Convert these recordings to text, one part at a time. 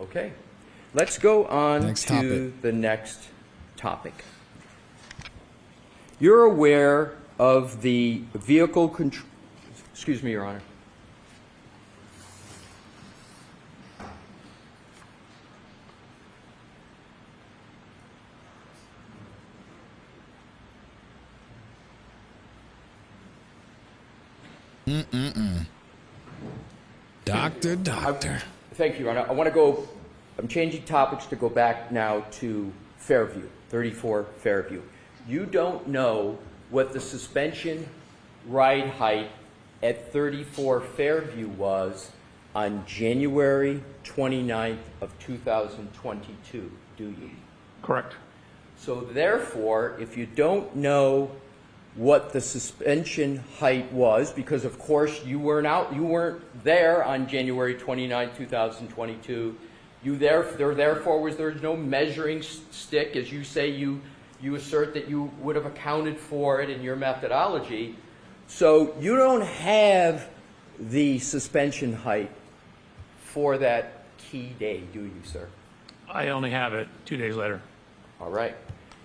Okay. Let's go on Next to topic. the next topic. You're aware of the vehicle control... Excuse me, Your Honor. Doctor. Thank you, Your Honor. I want to go... I'm changing topics to go back now to Fairview, 34 Fairview. You don't know what the suspension ride height at 34 Fairview was on January 29th of 2022, do you? Correct. So therefore, if you don't know what the suspension height was, because of course you weren't there on January 29, 2022, there's no measuring stick, as you say, you assert that you would have accounted for it in your methodology. So you don't have the suspension height for that key day, do you, sir? I only have it 2 days later. All right.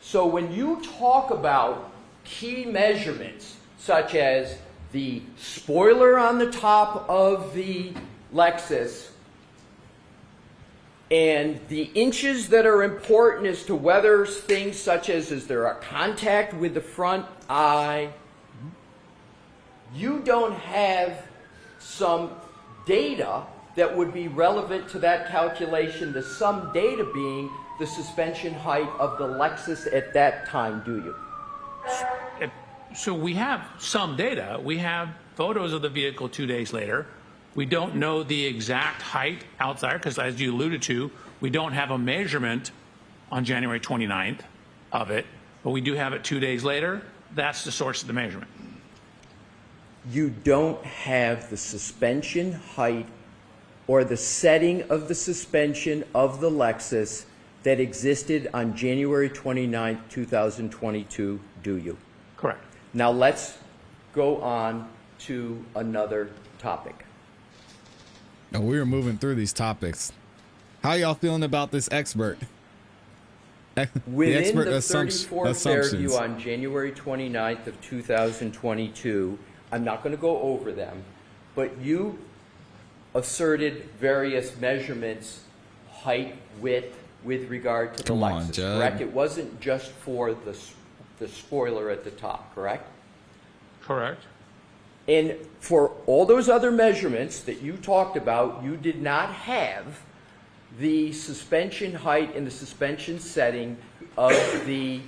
So when you talk about key measurements, such as the spoiler on the top of the Lexus and the inches that are important as to whether things such as is there a contact with the front eye, you don't have some data that would be relevant to that calculation, the sum data being the suspension height of the Lexus at that time, do you? So we have some data. We have photos of the vehicle 2 days later. We don't know the exact height outside because, as you alluded to, we don't have a measurement on January 29th of it, but we do have it 2 days later. That's the source of the measurement. You don't have the suspension height or the setting of the suspension of the Lexus that existed on January 29, 2022, do you? Correct. Now let's go on to another topic. Oh, we were moving through these topics. How y'all feeling about this expert? Within the assumptions. 34 Fairview on January 29th of 2022, I'm not going to go over them, but you asserted various measurements, height, width, with regard to the Come on, Lexus, Judd. correct? It wasn't just for the spoiler at the top, correct? Correct. And for all those other measurements that you talked about, you did not have the suspension height and the suspension setting of the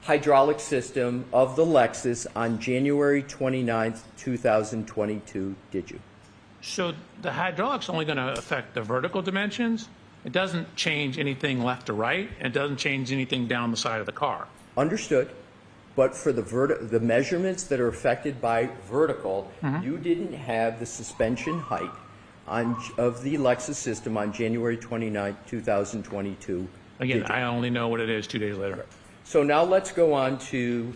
hydraulic system of the Lexus on January 29th, 2022, did you? So the hydraulic's only going to affect the vertical dimensions. It doesn't change anything left to right. And it doesn't change anything down the side of the car. Understood. But for the measurements that are affected by vertical, you didn't have the suspension height of the Lexus system on January 29, 2022. Again, I only know what it is 2 days later. So now let's go on to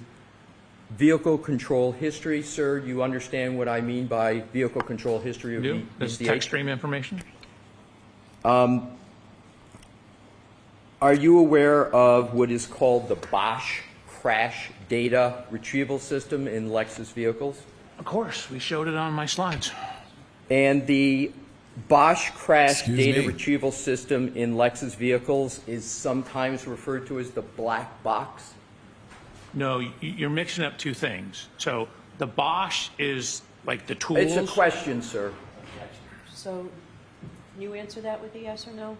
vehicle control history. Sir, you understand what I mean by vehicle control history of Do? This is VCH? Techstream information? Are you aware of what is called the Bosch crash data retrieval system in Lexus vehicles? Of course. We showed it on my slides. And the Bosch crash Excuse data me. retrieval system in Lexus vehicles is sometimes referred to as the black box. No, you're mixing up two things. So the Bosch is like the tools. It's a question, sir. So, can you answer that with a yes or no?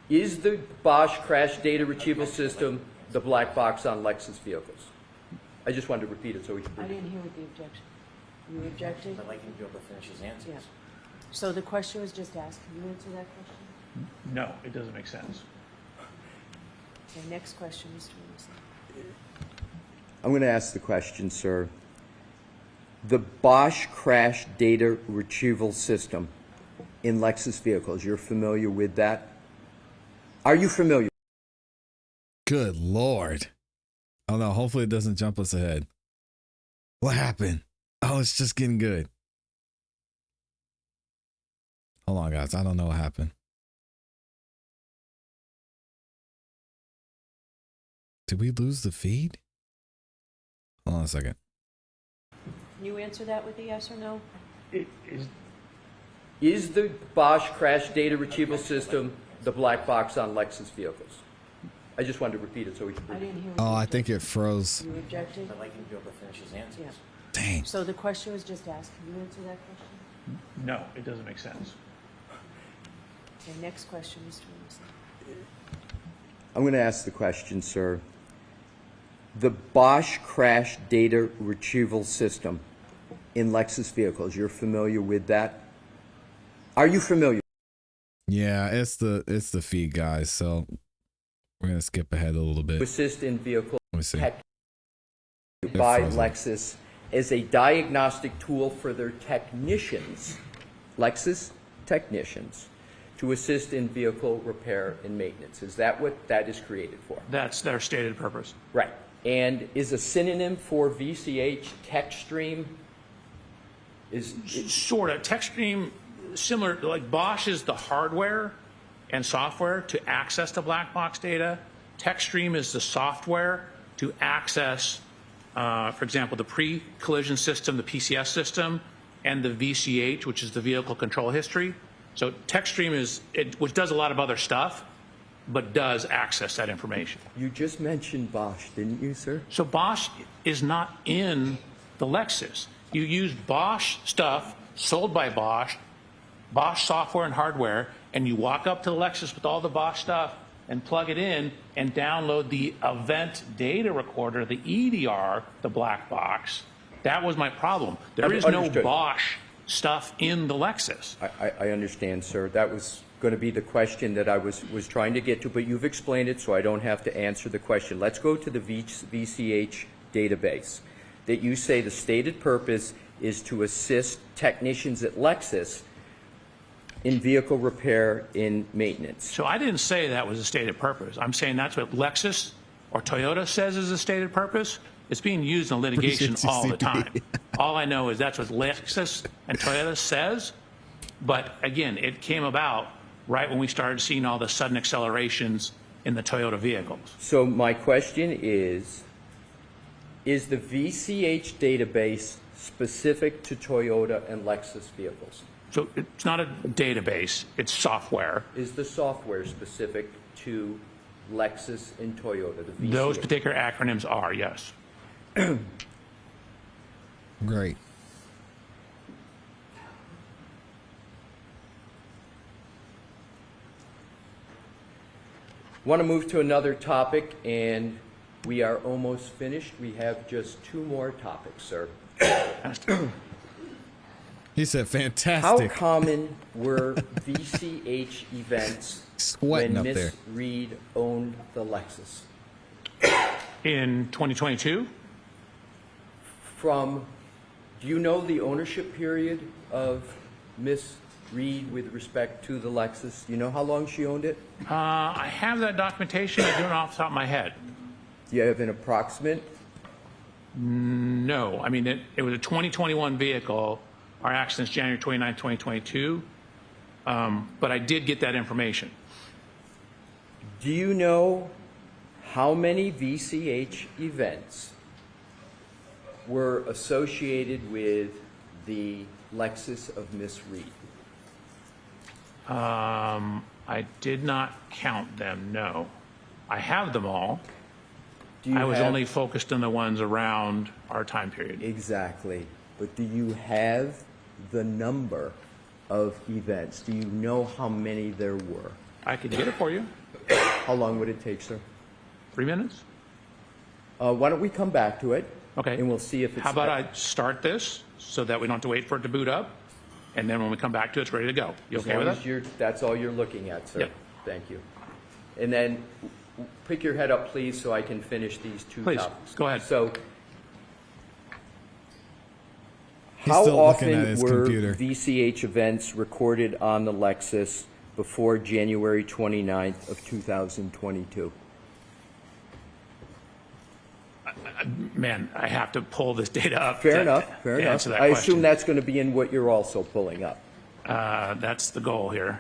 Is the Bosch crash data retrieval system the black box on Lexus vehicles? I just wanted to repeat it so we can. I didn't hear what the objection. You were objecting? I'd like him to be able to finish his answers. Yeah. So the question was just asked. Can you answer that question? No, it doesn't make sense. Okay, next question, Mr. Wilson. I'm going to ask the question, sir. The Bosch crash data retrieval system in Lexus vehicles, you're familiar with that? Are you familiar? Good Lord. Oh no, hopefully it doesn't jump us ahead. What happened? Oh, it's just getting good. Hold on, guys. I don't know what happened. Did we lose the feed? Hold on a second. Can you answer that with a yes or no? Is the Bosch crash data retrieval system the black box on Lexus vehicles? I just wanted to repeat it so we can. I didn't hear. Oh, you I think it froze. You objected? I'd like him to be able to finish his answers. Yeah. Dang. So the question was just asked. Can you answer that question? No, it doesn't make sense. Okay, next question, Mr. Wilson. I'm going to ask the question, sir. The Bosch crash data retrieval system in Lexus vehicles, you're familiar with that? Are you familiar? Yeah, it's the feed, guys. So we're gonna skip ahead a little bit. Assist in vehicle Let me see. tech by frozen. Lexus as a diagnostic tool for their technicians, Lexus technicians, to assist in vehicle repair and maintenance. Is that what that is created for? That's their stated purpose. Right. And is a synonym for VCH Techstream? Sort of. Techstream, similar, like Bosch is the hardware and software to access the black box data. Techstream is the software to access, for example, the pre-collision system, the PCS system, and the VCH, which is the vehicle control history. So Techstream which does a lot of other stuff, but does access that information. You just mentioned Bosch, didn't you, sir? So Bosch is not in the Lexus. You use Bosch stuff sold by Bosch, Bosch software and hardware, and you walk up to the Lexus with all the Bosch stuff and plug it in and download the event data recorder, the EDR, the black box. That was my problem. There is no Understood. Bosch stuff in the Lexus. I understand, sir. That was going to be the question that I was trying to get to, but you've explained it, so I don't have to answer the question. Let's go to the VCH database that you say the stated purpose is to assist technicians at Lexus in vehicle repair and maintenance. So I didn't say that was a stated purpose. I'm saying that's what Lexus or Toyota says is a stated purpose. It's being used in litigation Appreciate you, all the CP. time. All I know is that's what Lexus and Toyota says. But again, it came about right when we started seeing all the sudden accelerations in the Toyota vehicles. So my question is the VCH database specific to Toyota and Lexus vehicles? So it's not a database, it's software. Is the software specific to Lexus and Toyota, the VCH? Those particular acronyms are, yes. Great. Want to move to another topic, and we are almost finished. We have just two more topics, sir. He said How fantastic. common were VCH events Sweating when up Miss there. Reed owned the Lexus? In 2022, Do you know the ownership period of Miss Reed with respect to the Lexus? Do you know how long she owned it? I have that documentation. I don't know off the top of my head. Do you have an approximate? No, I mean, it was a 2021 vehicle. Our accident's January 29, 2022. But I did get that information. Do you know how many VCH events were associated with the Lexus of Miss Reed? I did not count them, no. I have them all. Do you I was have- only focused on the ones around our time period. Exactly. But do you have the number of events? Do you know how many there were? I could get it for you. How long would it take, sir? 3 minutes? Why don't we come back to it? Okay. And we'll see if it's... How about I start this so that we don't have to wait for it to boot up? And then when we come back to it, it's ready to go. You As okay long with as that? that's all you're looking at, sir. Yep. Thank you. And then pick your head up, please, so I can finish these two Please, topics. go ahead. So He's how still looking at often his were computer. VCH events recorded on the Lexus before January 29th of 2022? Man, I have to pull this data up. Fair to- enough, fair to enough. answer that I question. assume that's going to be in what you're also pulling up. That's the goal here.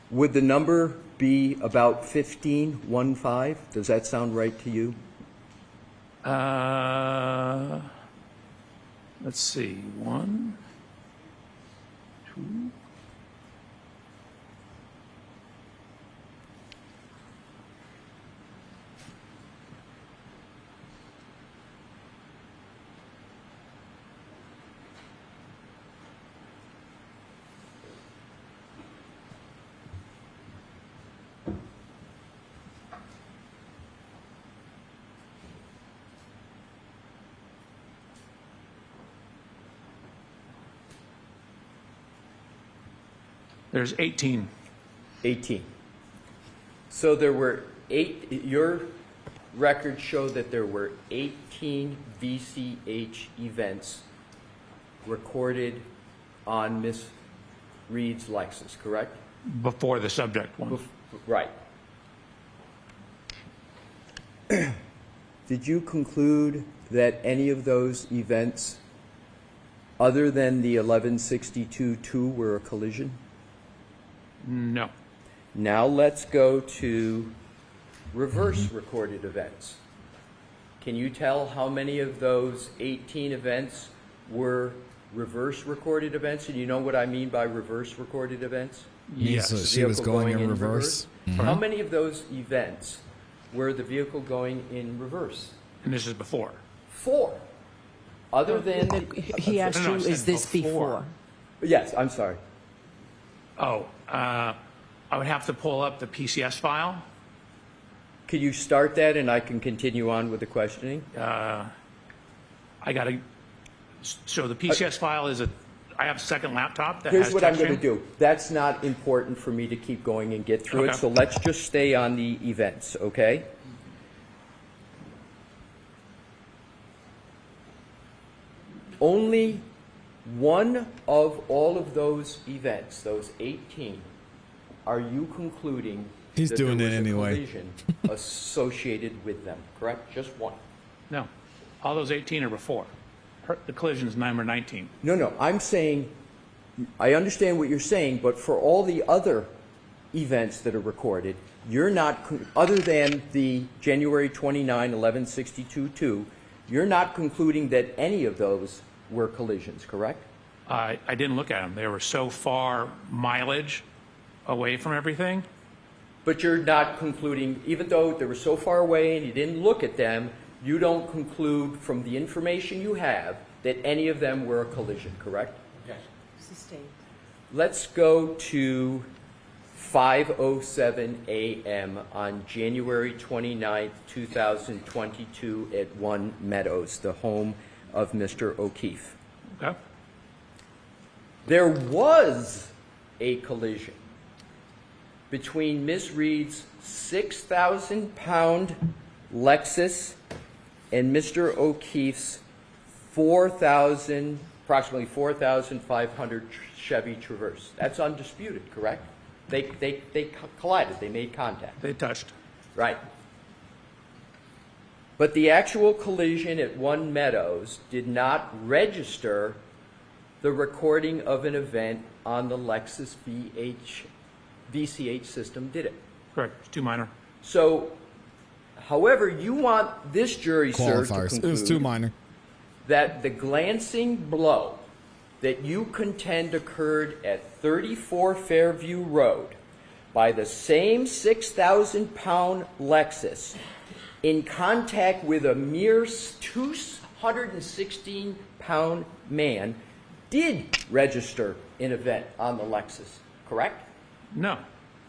Would the number be about 15, 1-5? Does that sound right to you? Let's see. 1, 2. There's 18. 18. So there were your records show that there were 18 VCH events recorded on Miss Reed's Lexus, correct? Before the subject one. Right. Did you conclude that any of those events, other than the 1162-2, were a collision? No. Now let's go to reverse recorded events. Can you tell how many of those 18 events were reverse recorded events? And you know what I mean by reverse recorded events? Yes. So she was Vehicle going in reverse. How many of those events were the vehicle going in reverse? And this is before. 4. Other than He asked No, no, you, I said is this before. before? yes, I'm sorry. Oh, I would have to pull up the PCS file. Could you start that and I can continue on with the questioning? I got to. So the PCS file is I have a second laptop that Here's has what I'm going to Techstream. do. That's not important for me to keep going and get through it, Okay. so let's just stay on the events, okay? Only one of all of those events, those 18, are you concluding He's that doing there it was a anyway. collision associated with them, correct? Just one. No, all those 18 are before. The collision is number 19. No, I'm saying, I understand what you're saying, but for all the other events that are recorded, you're not, other than the January 29, 1162-2, you're not concluding that any of those were collisions, correct? I didn't look at them. They were so far mileage away from everything. But you're not concluding, even though they were so far away and you didn't look at them, you don't conclude from the information you have that any of them were a collision, correct? Sustained. Let's go to 5:07 a.m. on January 29th, 2022 at One Meadows, the home of Mr. O'Keefe. Okay. There was a collision between Ms. Reed's 6,000-pound Lexus and Mr. O'Keefe's approximately 4,500 Chevy Traverse. That's undisputed, correct? They collided. They made contact. They touched. Right. But the actual collision at One Meadows did not register the recording of an event on the Lexus VCH system, did it? Correct. It's too minor. So, however, you want this jury, sir, to Qualifiers. It was too conclude minor. that the glancing blow that you contend occurred at 34 Fairview Road by the same 6,000-pound Lexus in contact with a mere 216-pound man did register an event on the Lexus, correct? No.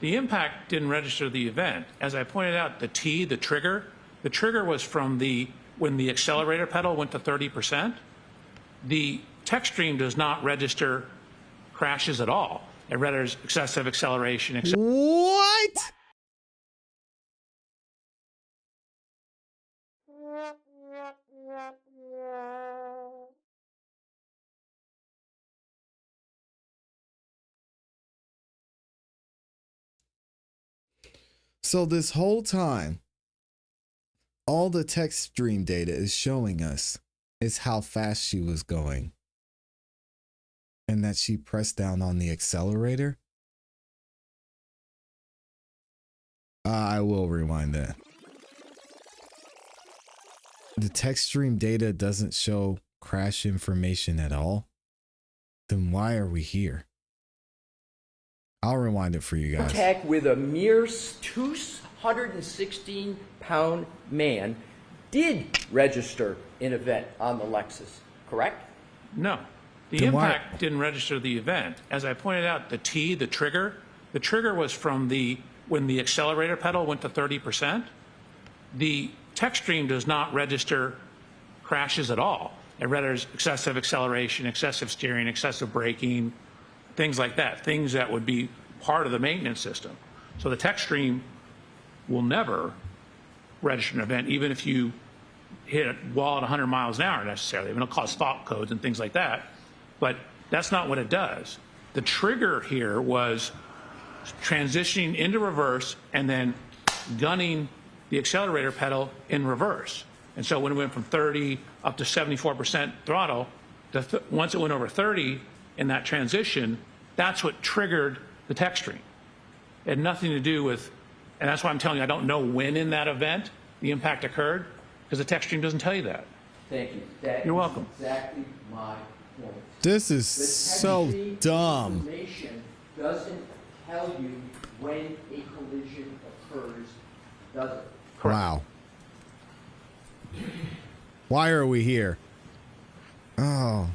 The impact didn't register the event. As I pointed out, the trigger was from when the accelerator pedal went to 30%. The Techstream does not register crashes at all. It registers excessive acceleration. What? So this whole time, all the text stream data is showing us is how fast she was going and that she pressed down on the accelerator. I will rewind that. The Techstream data doesn't show crash information at all. Then why are we here? I'll rewind it for you guys. Contact with a mere 216-pound man did register an event on the Lexus, correct? No. The Then why- impact didn't register the event. As I pointed out, the trigger was from when the accelerator pedal went to 30%. The Techstream does not register crashes at all. It registers excessive acceleration, excessive steering, excessive braking, things like that, things that would be part of the maintenance system. So the Techstream will never register an event, even if you hit a wall at 100 miles an hour necessarily. I mean, it'll cause fault codes and things like that, but that's not what it does. The trigger here was transitioning into reverse and then gunning the accelerator pedal in reverse. And so when it went from 30 up to 74% throttle, once it went over 30 in that transition, that's what triggered the Techstream. It had nothing to do with, and that's why I'm telling you, I don't know when in that event the impact occurred, because the Techstream doesn't tell you that. Thank you. That You're is welcome. Exactly my point. This is The so Techstream dumb. information doesn't tell you when a collision occurs, does it? Wow. Why are we here? Oh.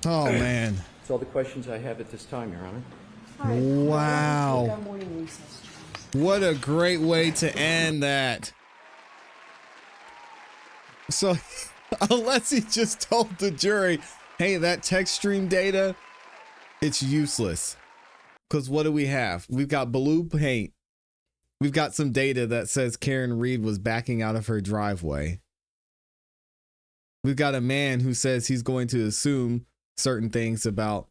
Oh, man. That's all the questions I have at this time, Your Honor. All right. Wow. Take our morning recess, Charles. What a great way to end that. So, unless he just told the jury, hey, that Techstream data, it's useless. Because what do we have? We've got blue paint. We've got some data that says Karen Reed was backing out of her driveway. We've got a man who says he's going to assume certain things about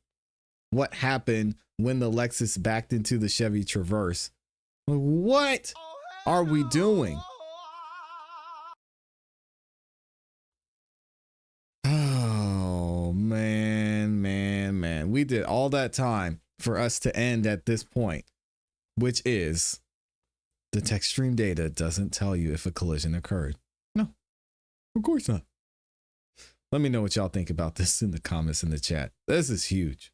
what happened when the Lexus backed into the Chevy Traverse. What are we doing? Oh, man. We did all that time for us to end at this point, which is the Techstream data doesn't tell you if a collision occurred. No, of course not. Let me know what y'all think about this in the comments in the chat. This is huge.